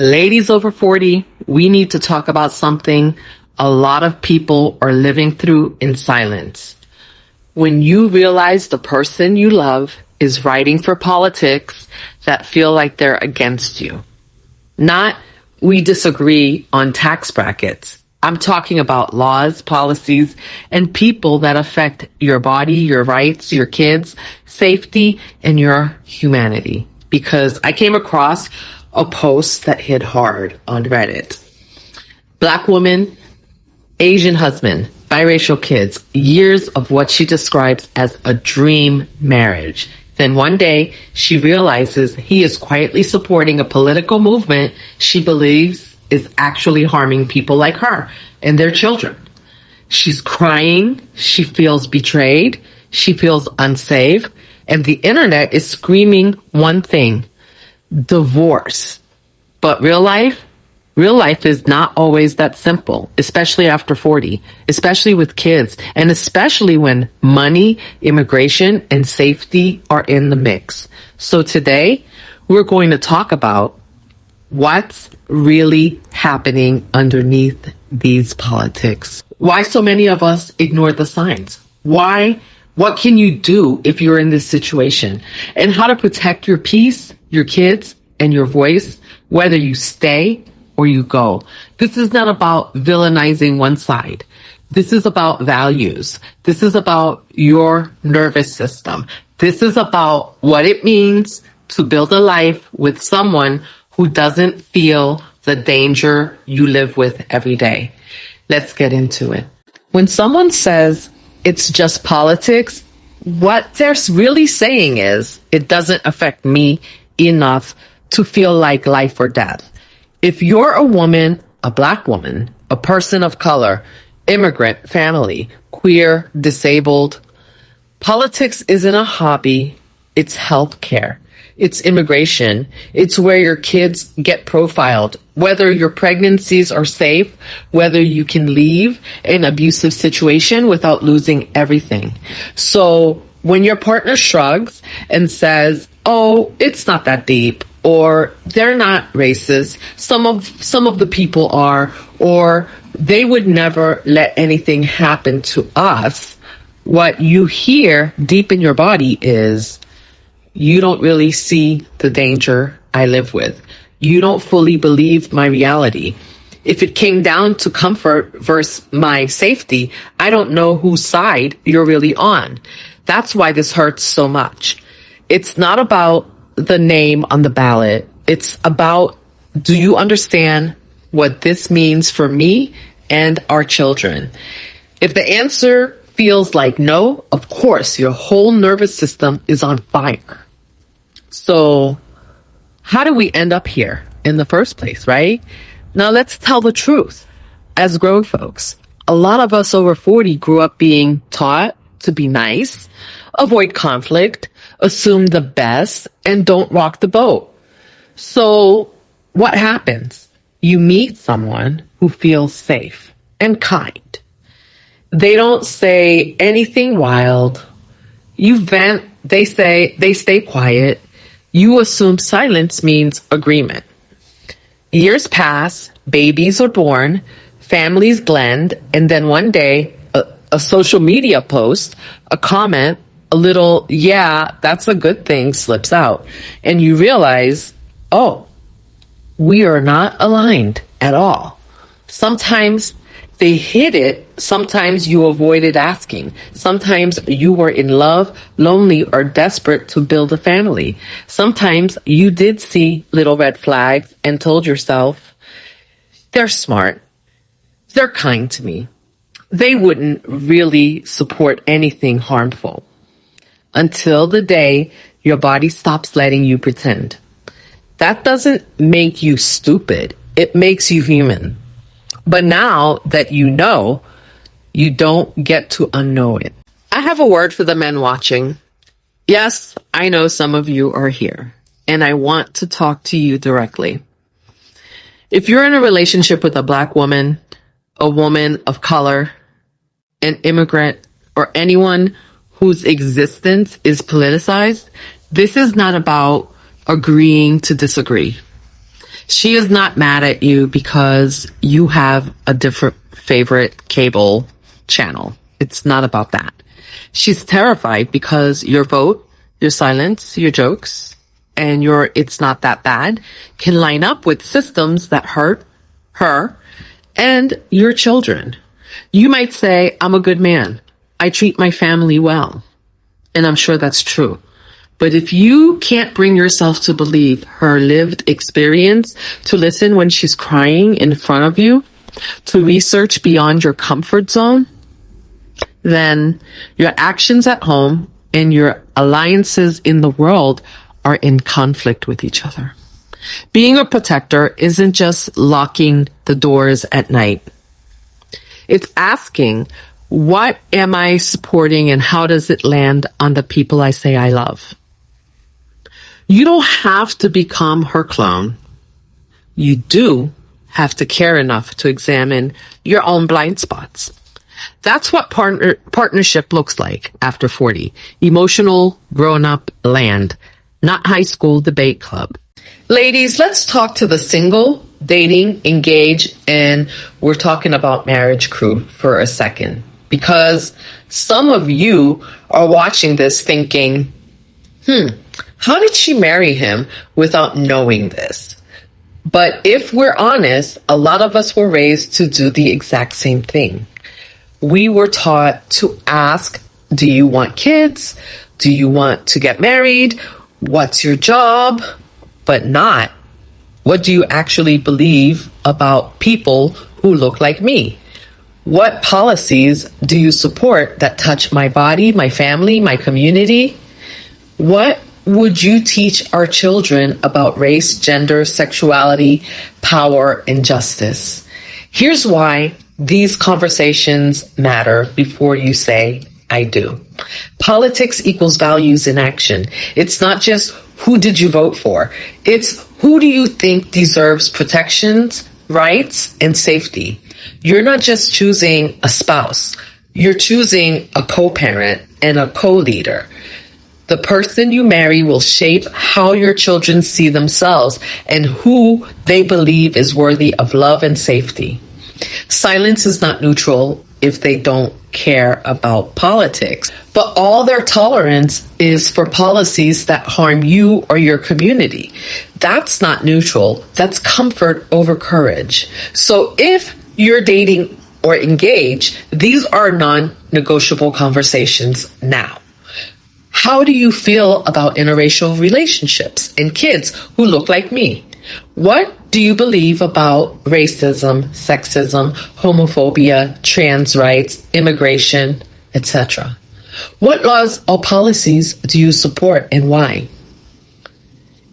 Ladies over 40, we need to talk about something a lot of people are living through in silence. When you realize the person you love is writing for politics that feel like they're against you. Not, we disagree on tax brackets. I'm talking about laws, policies, and people that affect your body, your rights, your kids, safety, and your humanity. Because I came across a post that hit hard on Reddit. Black woman, Asian husband, biracial kids, years of what she describes as a dream marriage. Then one day, she realizes he is quietly supporting a political movement she believes is actually harming people like her and their children. She's crying, she feels betrayed, she feels unsafe, and the internet is screaming one thing: divorce. But real life is not always that simple, especially after 40, especially with kids, and especially when money, immigration, and safety are in the mix. So today, we're going to talk about what's really happening underneath these politics. Why so many of us ignore the signs? What can you do if you're in this situation? And how to protect your peace, your kids, and your voice, whether you stay or you go. This is not about villainizing one side. This is about values. This is about your nervous system. This is about what it means to build a life with someone who doesn't feel the danger you live with every day. Let's get into it. When someone says it's just politics, what they're really saying is it doesn't affect me enough to feel like life or death. If you're a woman, a black woman, a person of color, immigrant, family, queer, disabled, politics isn't a hobby, it's healthcare. It's immigration. It's where your kids get profiled, whether your pregnancies are safe, whether you can leave an abusive situation without losing everything. So when your partner shrugs and says, oh, it's not that deep, or they're not racist, some of the people are, or they would never let anything happen to us, what you hear deep in your body is, you don't really see the danger I live with. You don't fully believe my reality. If it came down to comfort versus my safety, I don't know whose side you're really on. That's why this hurts so much. It's not about the name on the ballot. It's about, do you understand what this means for me and our children? If the answer feels like no, of course, your whole nervous system is on fire. So how do we end up here in the first place, right? Now let's tell the truth. As grown folks, a lot of us over 40 grew up being taught to be nice, avoid conflict, assume the best, and don't rock the boat. So what happens? You meet someone who feels safe and kind. They don't say anything wild. You vent, they stay quiet. You assume silence means agreement. Years pass, babies are born, families blend, and then one day, a social media post, a comment, a little, yeah, that's a good thing slips out. And you realize, oh, we are not aligned at all. Sometimes they hid it. Sometimes you avoided asking. Sometimes you were in love, lonely, or desperate to build a family. Sometimes you did see little red flags and told yourself, they're smart. They're kind to me. They wouldn't really support anything harmful. Until the day your body stops letting you pretend. That doesn't make you stupid. It makes you human. But now that you know, you don't get to unknow it. I have a word for the men watching. Yes, I know some of you are here, and I want to talk to you directly. If you're in a relationship with a black woman, a woman of color, an immigrant, or anyone whose existence is politicized, this is not about agreeing to disagree. She is not mad at you because you have a different favorite cable channel. It's not about that. She's terrified because your vote, your silence, your jokes, and your "it's not that bad" can line up with systems that hurt her and your children. You might say, "I'm a good man. I treat my family well." And I'm sure that's true. But if you can't bring yourself to believe her lived experience, to listen when she's crying in front of you, to research beyond your comfort zone, then your actions at home and your alliances in the world are in conflict with each other. Being a protector isn't just locking the doors at night. It's asking, what am I supporting and how does it land on the people I say I love? You don't have to become her clone. You do have to care enough to examine your own blind spots. That's what partnership looks like after 40. Emotional, grown-up land, not high school debate club. Ladies, let's talk to the single, dating, engaged, and we're talking about marriage crew for a second. Because some of you are watching this thinking, how did she marry him without knowing this? But if we're honest, a lot of us were raised to do the exact same thing. We were taught to ask, do you want kids? Do you want to get married? What's your job? But not, what do you actually believe about people who look like me? What policies do you support that touch my body, my family, my community? What would you teach our children about race, gender, sexuality, power, and justice? Here's why these conversations matter before you say, I do. Politics equals values in action. It's not just who did you vote for. It's who do you think deserves protections, rights, and safety. You're not just choosing a spouse. You're choosing a co-parent and a co-leader. The person you marry will shape how your children see themselves and who they believe is worthy of love and safety. Silence is not neutral if they don't care about politics, but all their tolerance is for policies that harm you or your community. That's not neutral. That's comfort over courage. So if you're dating or engaged, these are non-negotiable conversations now. How do you feel about interracial relationships and kids who look like me? What do you believe about racism, sexism, homophobia, trans rights, immigration, etc.? What laws or policies do you support and why?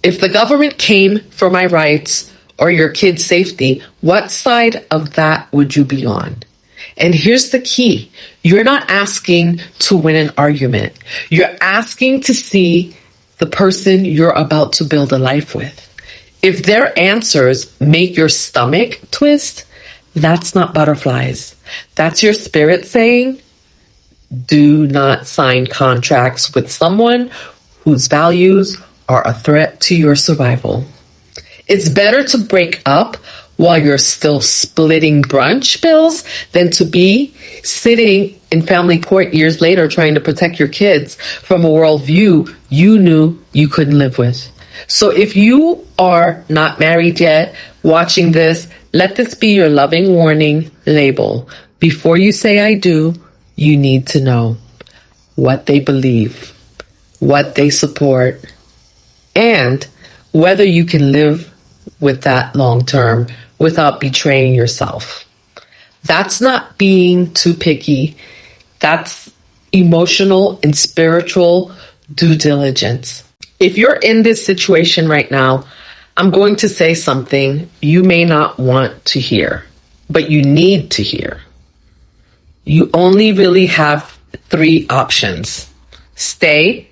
If the government came for my rights or your kid's safety, what side of that would you be on? And here's the key. You're not asking to win an argument. You're asking to see the person you're about to build a life with. If their answers make your stomach twist, that's not butterflies. That's your spirit saying, do not sign contracts with someone whose values are a threat to your survival. It's better to break up while you're still splitting brunch bills than to be sitting in family court years later trying to protect your kids from a worldview you knew you couldn't live with. So if you are not married yet, watching this, let this be your loving warning label. Before you say I do, you need to know what they believe, what they support, and whether you can live with that long term without betraying yourself. That's not being too picky. That's emotional and spiritual due diligence. If you're in this situation right now, I'm going to say something you may not want to hear, but you need to hear. You only really have 3 options. Stay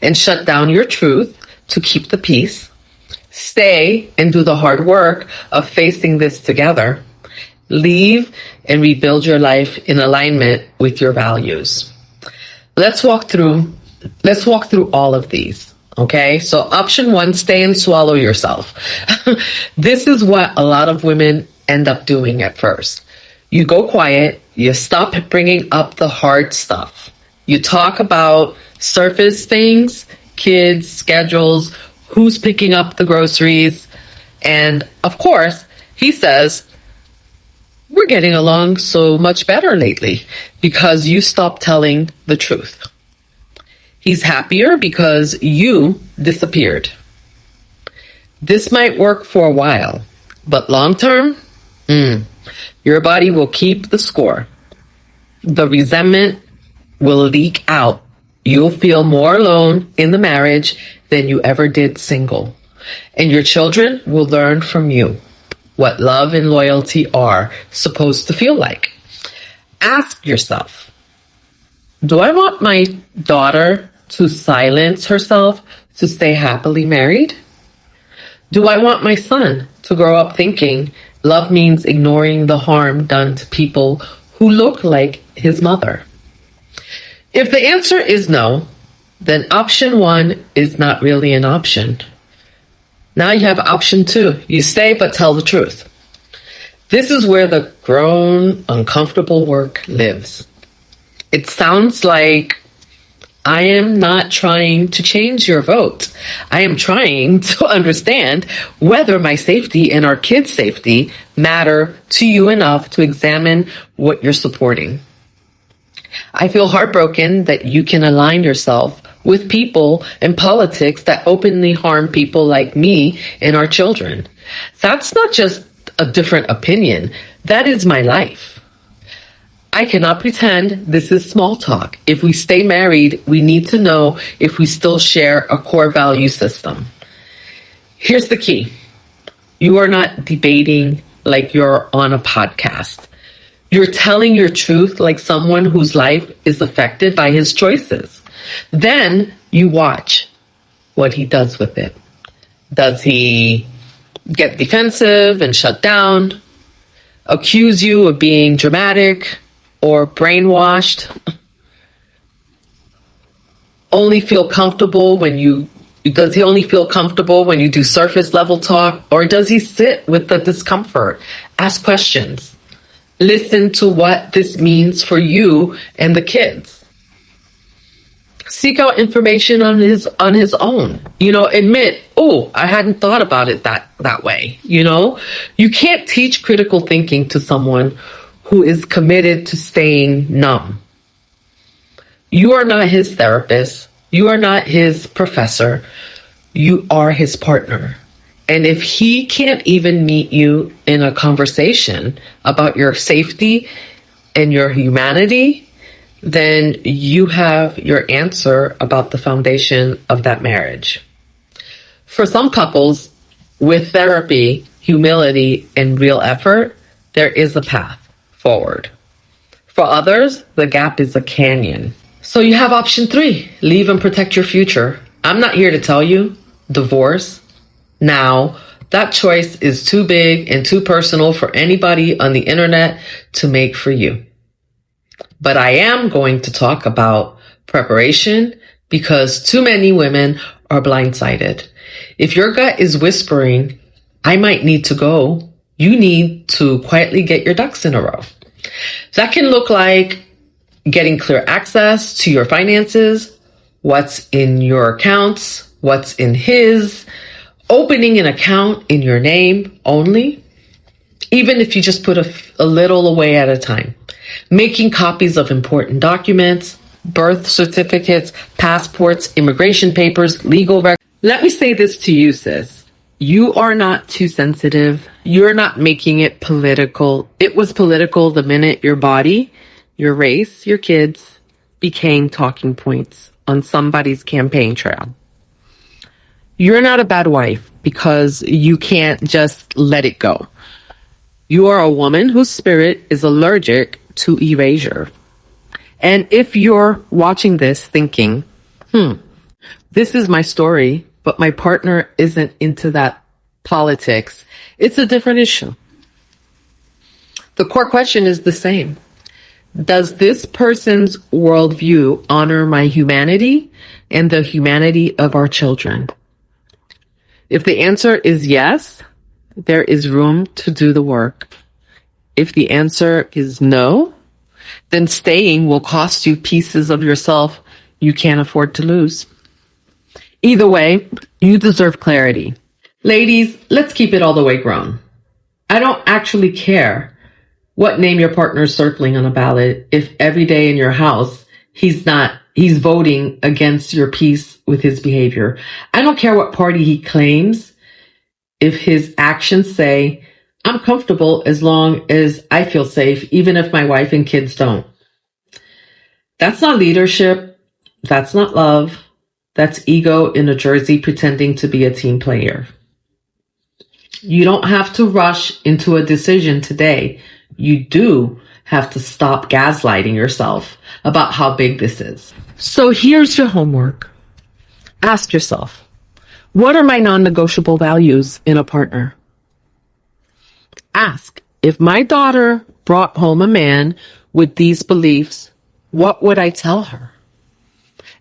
and shut down your truth to keep the peace. Stay and do the hard work of facing this together. Leave and rebuild your life in alignment with your values. Let's walk through all of these. Okay, so option one, stay and swallow yourself. This is what a lot of women end up doing at first. You go quiet, you stop bringing up the hard stuff. You talk about surface things, kids, schedules, who's picking up the groceries. And of course, he says, we're getting along so much better lately because you stopped telling the truth. He's happier because you disappeared. This might work for a while, but long term, your body will keep the score. The resentment will leak out. You'll feel more alone in the marriage than you ever did single. And your children will learn from you what love and loyalty are supposed to feel like. Ask yourself, do I want my daughter to silence herself to stay happily married? Do I want my son to grow up thinking love means ignoring the harm done to people who look like his mother? If the answer is no, then option one is not really an option. Now you have option two. You stay but tell the truth. This is where the grown, uncomfortable work lives. It sounds like I am not trying to change your vote. I am trying to understand whether my safety and our kids' safety matter to you enough to examine what you're supporting. I feel heartbroken that you can align yourself with people and politics that openly harm people like me and our children. That's not just a different opinion. That is my life. I cannot pretend this is small talk. If we stay married, we need to know if we still share a core value system. Here's the key. You are not debating like you're on a podcast. You're telling your truth like someone whose life is affected by his choices. Then you watch what he does with it. Does he get defensive and shut down? Accuse you of being dramatic or brainwashed? Only feel comfortable when you Does he only feel comfortable when you do surface level talk, or does he sit with the discomfort? Ask questions. Listen to what this means for you and the kids. Seek out information on his own. Admit, I hadn't thought about it that way. You can't teach critical thinking to someone who is committed to staying numb. You are not his therapist. You are not his professor. You are his partner. And if he can't even meet you in a conversation about your safety and your humanity, then you have your answer about the foundation of that marriage. For some couples, with therapy, humility, and real effort, there is a path forward. For others, the gap is a canyon. So you have option 3, leave and protect your future. I'm not here to tell you, divorce. Now, that choice is too big and too personal for anybody on the internet to make for you. But I am going to talk about preparation because too many women are blindsided. If your gut is whispering, I might need to go, you need to quietly get your ducks in a row. That can look like getting clear access to your finances, what's in your accounts, what's in his, opening an account in your name only, even if you just put a little away at a time, making copies of important documents, birth certificates, passports, immigration papers, legal records. Let me say this to you, sis. You are not too sensitive. You're not making it political. It was political the minute your body, your race, your kids became talking points on somebody's campaign trail. You're not a bad wife because you can't just let it go. You are a woman whose spirit is allergic to erasure. And if you're watching this thinking, this is my story, but my partner isn't into that politics, it's a different issue. The core question is the same. Does this person's worldview honor my humanity and the humanity of our children? If the answer is yes, there is room to do the work. If the answer is no, then staying will cost you pieces of yourself you can't afford to lose. Either way, you deserve clarity. Ladies, let's keep it all the way grown. I don't actually care what name your partner is circling on a ballot if every day in your house he's voting against your peace with his behavior. I don't care what party he claims if his actions say, I'm comfortable as long as I feel safe, even if my wife and kids don't. That's not leadership. That's not love. That's ego in a jersey pretending to be a team player. You don't have to rush into a decision today. You do have to stop gaslighting yourself about how big this is. So here's your homework. Ask yourself, what are my non-negotiable values in a partner? Ask, if my daughter brought home a man with these beliefs, what would I tell her?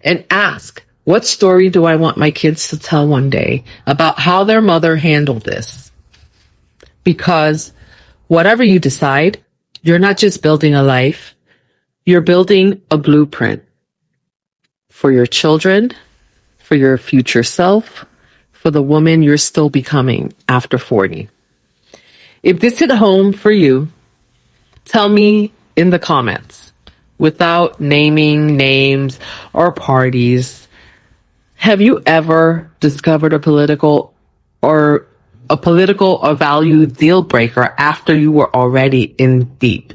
And ask, what story do I want my kids to tell one day about how their mother handled this? Because whatever you decide, you're not just building a life, you're building a blueprint for your children, for your future self, for the woman you're still becoming after 40. If this hit home for you, tell me in the comments, without naming names or parties. Have you ever discovered a political or value deal breaker after you were already in deep?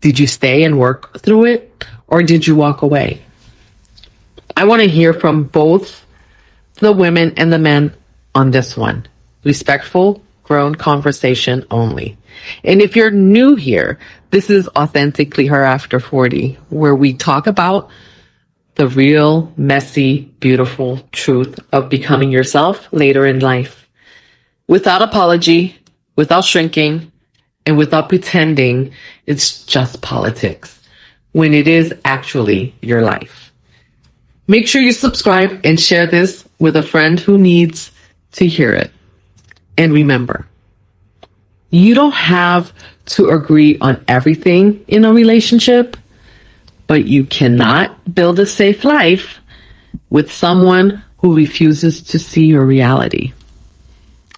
Did you stay and work through it, or did you walk away? I want to hear from both the women and the men on this one. Respectful, grown conversation only. And if you're new here, this is Authentically Her After 40, where we talk about the real, messy, beautiful truth of becoming yourself later in life. Without apology, without shrinking, and without pretending it's just politics, when it is actually your life. Make sure you subscribe and share this with a friend who needs to hear it. And remember, you don't have to agree on everything in a relationship, but you cannot build a safe life with someone who refuses to see your reality.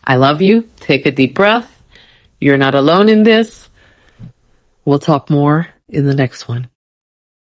I love you. Take a deep breath. You're not alone in this. We'll talk more in the next one.